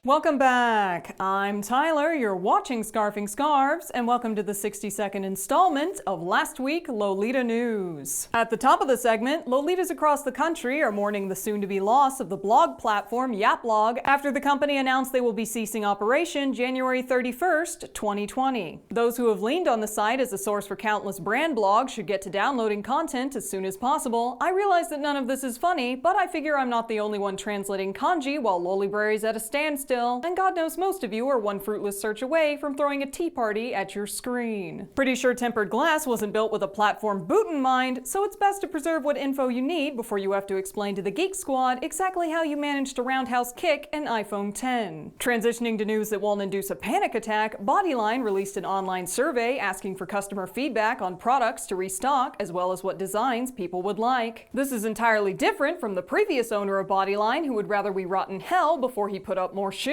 Welcome back. I'm Tyler, you're watching Scarfing Scarves, and welcome to the 60-second installment of last week Lolita news. At the top of the segment, Lolitas across the country are mourning the soon-to-be loss of the blog platform yaplog after the company announced they will be ceasing operation January 31st, 2020. Those who have leaned on the site as a source for countless brand blogs should get to downloading content as soon as possible. I realize that none of this is funny, but I figure I'm not the only one translating kanji while Lolibrary's at a standstill. And God knows most of you are one fruitless search away from throwing a tea party at your screen. Pretty sure tempered glass wasn't built with a platform boot in mind, so it's best to preserve what info you need before you have to explain to the Geek Squad exactly how you managed to roundhouse kick an iPhone 10. Transitioning to news that won't induce a panic attack, Bodyline released an online survey asking for customer feedback on products to restock, as well as what designs people would like. This is entirely different from the previous owner of Bodyline, who would rather we rot in hell before he put up more shoes.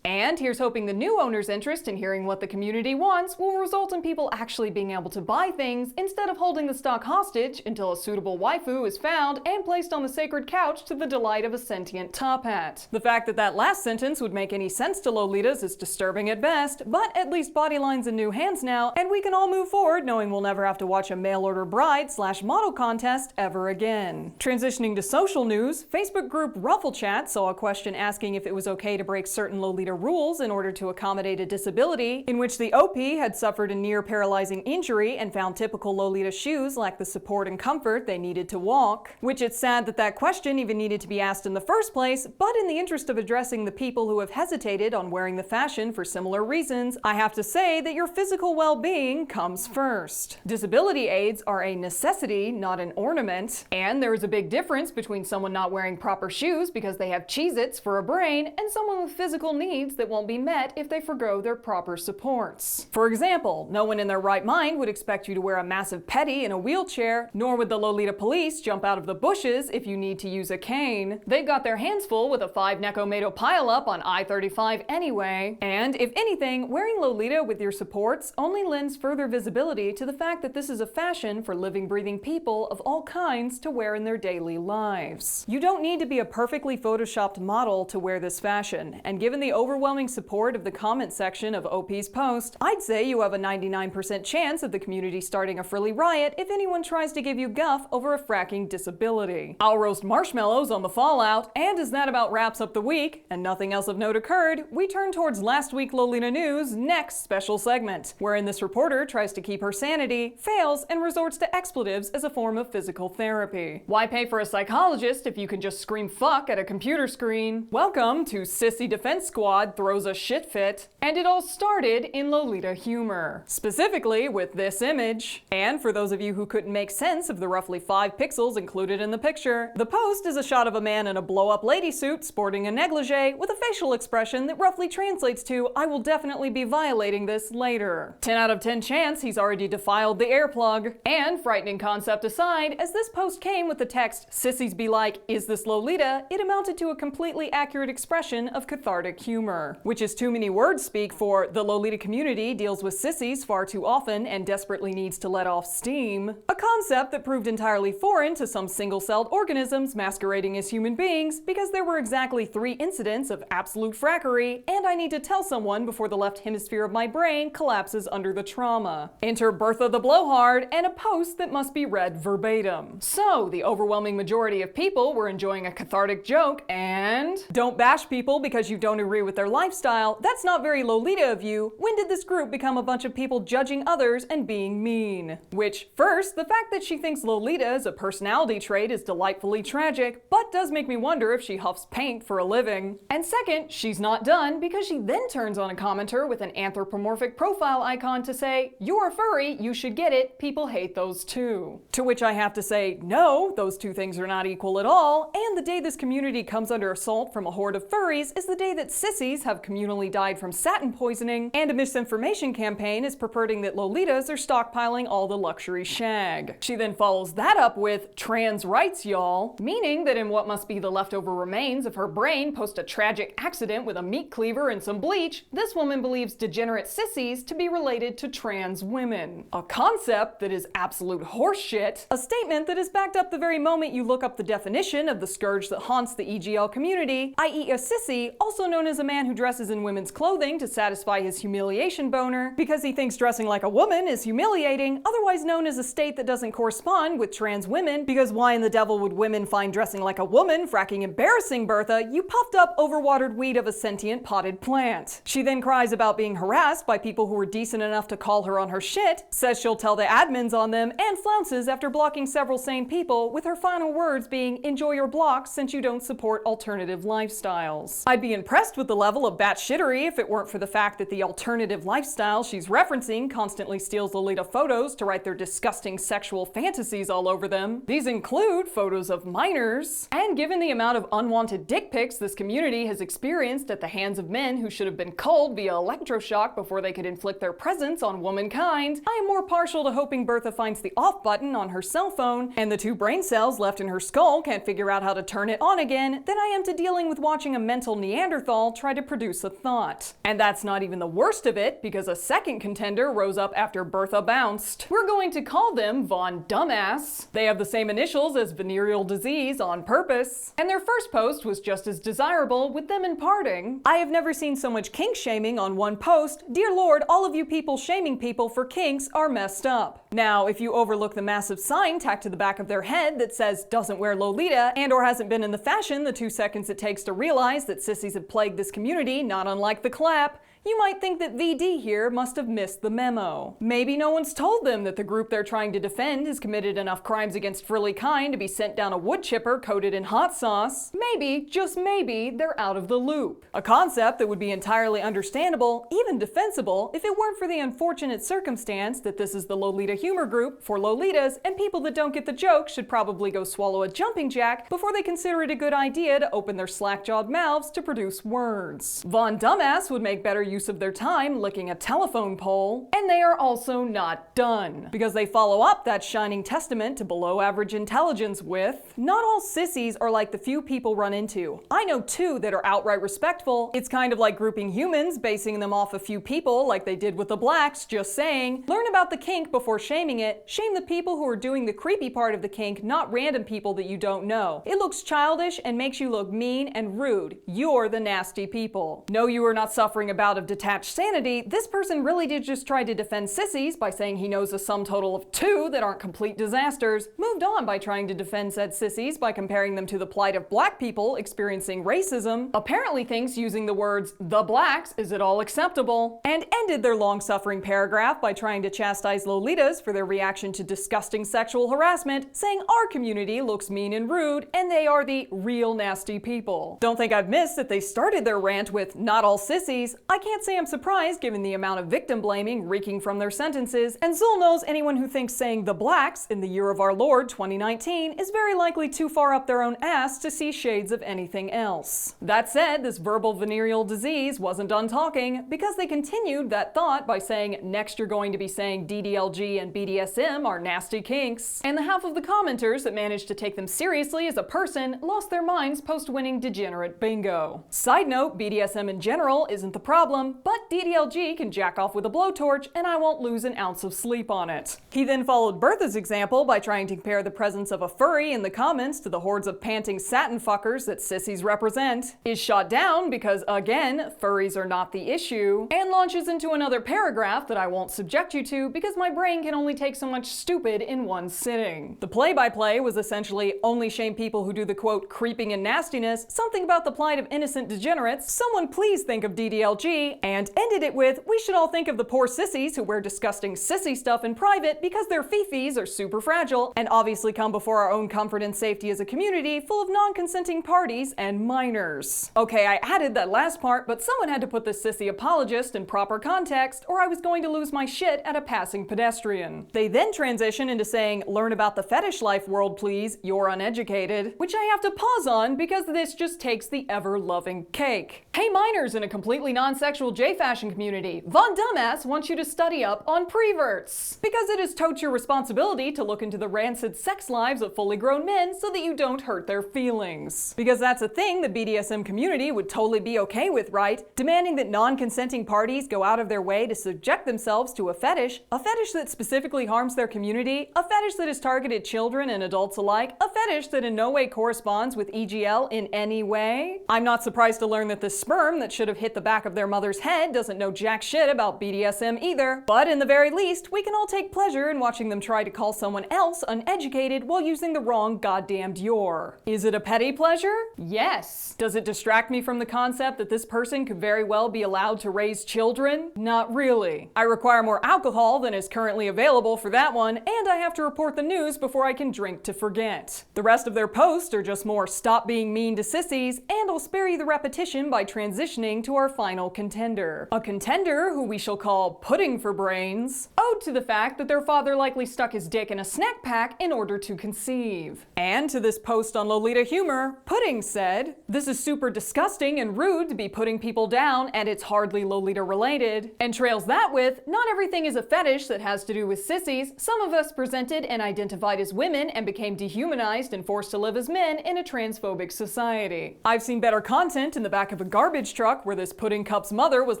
And here's hoping the new owner's interest in hearing what the community wants will result in people actually being able to buy things instead of holding the stock hostage until a suitable waifu is found and placed on the sacred couch to the delight of a sentient top hat. The fact that that last sentence would make any sense to Lolitas is disturbing at best, but at least Bodyline's in new hands now, and we can all move forward knowing we'll never have to watch a mail-order bride/model contest ever again. Transitioning to social news, Facebook group Ruffle Chat saw a question asking if it was okay to break certain Lolita rules in order to accommodate a disability, in which the OP had suffered a near paralyzing injury and found typical Lolita shoes lacked the support and comfort they needed to walk. Which it's sad that that question even needed to be asked in the first place, but in the interest of addressing the people who have hesitated on wearing the fashion for similar reasons, I have to say that your physical well-being comes first. Disability aids are a necessity, not an ornament, and there is a big difference between someone not wearing proper shoes because they have Cheez-Its for a brain and someone with physical needs that won't be met if they forgo their proper supports. For example, no one in their right mind would expect you to wear a massive petty in a wheelchair, nor would the Lolita police jump out of the bushes if you need to use a cane. They've got their hands full with a 5 Nekomato pileup on I-35 anyway. And if anything, wearing Lolita with your supports only lends further visibility to the fact that this is a fashion for living, breathing people of all kinds to wear in their daily lives. You don't need to be a perfectly photoshopped model to wear this fashion, and given the overwhelming support of the comment section of OP's post, I'd say you have a 99% chance of the community starting a frilly riot if anyone tries to give you guff over a fracking disability. I'll roast marshmallows on the fallout, and as that about wraps up the week, and nothing else of note occurred, we turn towards last week Lolita News' next special segment, wherein this reporter tries to keep her sanity, fails, and resorts to expletives as a form of physical therapy. Why pay for a psychologist if you can just scream fuck at a computer screen? Welcome to Sissy Defense Squad Throws a Shit Fit, and it all started in Lolita humor. Specifically with this image. And for those of you who couldn't make sense of the roughly 5 pixels included in the picture, the post is a shot of a man in a blow-up lady suit sporting a negligee with a facial expression that roughly translates to, "I will definitely be violating this later." 10 out of 10 chance he's already defiled the air plug. And frightening concept aside, as this post came with the text, "Sissies be like, is this Lolita?" it amounted to a completely accurate expression of cathartic humor. Which is too many words speak for the Lolita community deals with sissies far too often and desperately needs to let off steam. A concept that proved entirely foreign to some single-celled organisms masquerading as human beings because there were exactly 3 incidents of absolute frackery, and I need to tell someone before the left hemisphere of my brain collapses under the trauma. Enter Bertha the Blowhard and a post that must be read verbatim. So, the overwhelming majority of people were enjoying a cathartic joke, and don't bash people because you don't agree with their lifestyle. That's not very Lolita of you. When did this group become a bunch of people judging others and being mean? Which, first, the fact that she thinks Lolita is a personality trait is delightfully tragic, but does make me wonder if she huffs paint for a living. And second, she's not done because she then turns on a commenter with an anthropomorphic profile icon to say, "You're a furry, you should get it, people hate those too." To which I have to say, no, those two things are not equal at all, and the day this community comes under assault from a horde of furries is the day that sissies have communally died from satin poisoning, and a misinformation campaign is purporting that Lolitas are stockpiling all the luxury shag. She then follows that up with trans rights, y'all, meaning that in what must be the leftover remains of her brain post a tragic accident with a meat cleaver and some bleach, this woman believes degenerate sissies to be related to trans women. A concept that is absolute horseshit, a statement that is backed up the very moment you look up the definition of the scourge that haunts the EGL community, i.e. a sissy, also also known as a man who dresses in women's clothing to satisfy his humiliation boner because he thinks dressing like a woman is humiliating, otherwise known as a state that doesn't correspond with trans women, because why in the devil would women find dressing like a woman fracking embarrassing, Bertha, you puffed up overwatered weed of a sentient potted plant. She then cries about being harassed by people who were decent enough to call her on her shit, says she'll tell the admins on them, and flounces after blocking several sane people, with her final words being, enjoy your blocks since you don't support alternative lifestyles. I'd be impressed with the level of batshittery if it weren't for the fact that the alternative lifestyle she's referencing constantly steals Lolita photos to write their disgusting sexual fantasies all over them. These include photos of minors, and given the amount of unwanted dick pics this community has experienced at the hands of men who should have been culled via electroshock before they could inflict their presence on womankind, I am more partial to hoping Bertha finds the off button on her cell phone and the 2 brain cells left in her skull can't figure out how to turn it on again than I am to dealing with watching a mental Neanderthal try to produce a thought. And that's not even the worst of it, because a second contender rose up after Bertha bounced. We're going to call them Von Dumbass. They have the same initials as venereal disease on purpose, and their first post was just as desirable, with them imparting, I have never seen so much kink shaming on one post. Dear Lord, all of you people shaming people for kinks are messed up. Now, if you overlook the massive sign tacked to the back of their head that says doesn't wear Lolita and or hasn't been in the fashion the 2 seconds it takes to realize that sissies have plagued this community, not unlike the clap, you might think that VD here must have missed the memo. Maybe no one's told them that the group they're trying to defend has committed enough crimes against frilly kind to be sent down a wood chipper coated in hot sauce. Maybe, just maybe, they're out of the loop. A concept that would be entirely understandable, even defensible, if it weren't for the unfortunate circumstance that this is the Lolita humor group for Lolitas, and people that don't get the joke should probably go swallow a jumping jack before they consider it a good idea to open their slack-jawed mouths to produce words. Von Dumbass would make better use of their time licking a telephone pole, and they are also not done, because they follow up that shining testament to below average intelligence with, not all sissies are like the few people run into. I know 2 that are outright respectful. It's kind of like grouping humans, basing them off a few people like they did with the blacks, just saying, learn about the kink before shaming it. Shame the people who are doing the creepy part of the kink, not random people that you don't know. It looks childish and makes you look mean and rude. You're the nasty people. No, you are not suffering a bout of detached sanity. This person really did just try to defend sissies by saying he knows a sum total of 2 that aren't complete disasters, moved on by trying to defend said sissies by comparing them to the plight of black people experiencing racism, apparently thinks using the words the blacks is at all acceptable, and ended their long-suffering paragraph by trying to chastise Lolitas for their reaction to disgusting sexual harassment, saying our community looks mean and rude and they are the real nasty people. Don't think I've missed that they started their rant with not all sissies. I can't say I'm surprised given the amount of victim blaming reeking from their sentences, and Zul knows anyone who thinks saying the blacks in the year of our Lord 2019 is very likely too far up their own ass to see shades of anything else. That said, this verbal venereal disease wasn't done talking, because they continued that thought by saying next you're going to be saying DDLG and BDSM are nasty kinks, and the half of the commenters that managed to take them seriously as a person lost their minds post-winning degenerate bingo. Side note, BDSM in general isn't the problem, but DDLG can jack off with a blowtorch and I won't lose an ounce of sleep on it. He then followed Bertha's example by trying to compare the presence of a furry in the comments to the hordes of panting satin fuckers that sissies represent, is shot down because, again, furries are not the issue, and launches into another paragraph that I won't subject you to because my brain can only take so much stupid in one sitting. The play-by-play was essentially only shame people who do the quote creeping and nastiness, something about the plight of innocent degenerates, someone please think of DDLG, and ended it with, we should all think of the poor sissies who wear disgusting sissy stuff in private because their fifis are super fragile and obviously come before our own comfort and safety as a community full of non-consenting parties and minors. Okay, I added that last part, but someone had to put the sissy apologist in proper context or I was going to lose my shit at a passing pedestrian. They then transition into saying, learn about the fetish life world please, you're uneducated, which I have to pause on because this just takes the ever-loving cake. Hey minors in a completely non-sexual bisexual J-fashion community, Von Dumbass wants you to study up on preverts. Because it is totes your responsibility to look into the rancid sex lives of fully grown men so that you don't hurt their feelings. Because that's a thing the BDSM community would totally be okay with, right? Demanding that non-consenting parties go out of their way to subject themselves to a fetish that specifically harms their community, a fetish that has targeted children and adults alike, a fetish that in no way corresponds with EGL in any way. I'm not surprised to learn that the sperm that should have hit the back of their mother's head doesn't know jack shit about BDSM either. But in the very least, we can all take pleasure in watching them try to call someone else uneducated while using the wrong goddamned your. Is it a petty pleasure? Yes. Does it distract me from the concept that this person could very well be allowed to raise children? Not really. I require more alcohol than is currently available for that one, and I have to report the news before I can drink to forget. The rest of their posts are just more stop being mean to sissies, and I'll spare you the repetition by transitioning to our final contender. A contender who we shall call Pudding for Brains, owed to the fact that their father likely stuck his dick in a snack pack in order to conceive. And to this post on Lolita Humor, Pudding said, "This is super disgusting and rude to be putting people down, and it's hardly Lolita related." And trails that with, "Not everything is a fetish that has to do with sissies. Some of us presented and identified as women and became dehumanized and forced to live as men in a transphobic society." I've seen better content in the back of a garbage truck where this pudding cup's mother was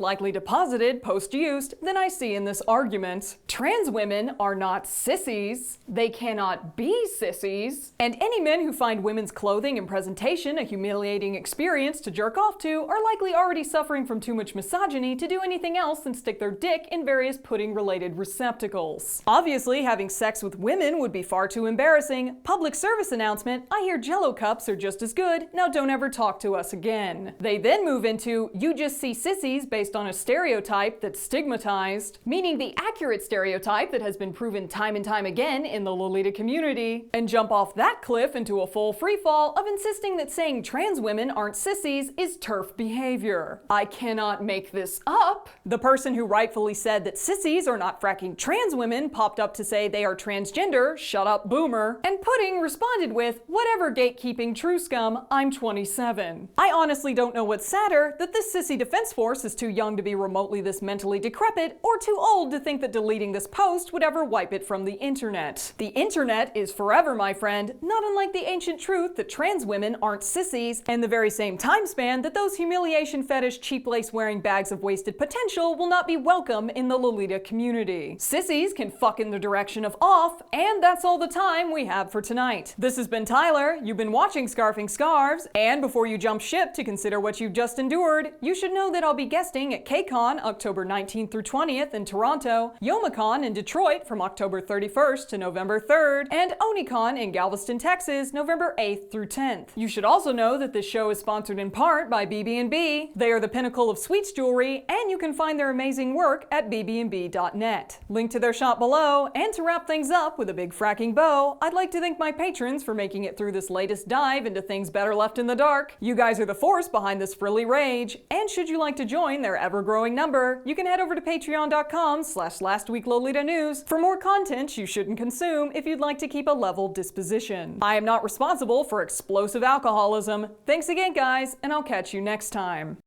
likely deposited post-used than I see in this argument. Trans women are not sissies. They cannot be sissies. And any men who find women's clothing and presentation a humiliating experience to jerk off to are likely already suffering from too much misogyny to do anything else than stick their dick in various pudding-related receptacles. Obviously, having sex with women would be far too embarrassing. Public service announcement, I hear Jello cups are just as good, now don't ever talk to us again. They then move into, you just see sissies based on a stereotype that's stigmatized, meaning the accurate stereotype that has been proven time and time again in the Lolita community, and jump off that cliff into a full freefall of insisting that saying trans women aren't sissies is TERF behavior. I cannot make this up. The person who rightfully said that sissies are not fracking trans women popped up to say they are transgender, shut up boomer, and Pudding responded with, whatever gatekeeping true scum, I'm 27. I honestly don't know what's sadder, that this sissy defense force is too young to be remotely this mentally decrepit, or too old to think that deleting this post would ever wipe it from the internet. The internet is forever, my friend, not unlike the ancient truth that trans women aren't sissies, and the very same time span that those humiliation fetish cheap lace wearing bags of wasted potential will not be welcome in the Lolita community. Sissies can fuck in the direction of off, and that's all the time we have for tonight. This has been Tyler, you've been watching Scarfing Scarves, and before you jump ship to consider what you've just endured, you should know that I'll be guesting at KCON October 19th through 20th in Toronto, YomaCon in Detroit from October 31st to November 3rd, and OniCon in Galveston, Texas, November 8th through 10th. You should also know that this show is sponsored in part by BB&B. They are the pinnacle of sweets jewelry, and you can find their amazing work at bbnb.net. Link to their shop below, and to wrap things up with a big fracking bow, I'd like to thank my patrons for making it through this latest dive into things better left in the dark. You guys are the force behind this frilly rage, and should you like to join their ever-growing number, you can head over to patreon.com/lastweeklolitanews for more content you shouldn't consume if you'd like to keep a level disposition. I am not responsible for explosive alcoholism. Thanks again, guys, and I'll catch you next time.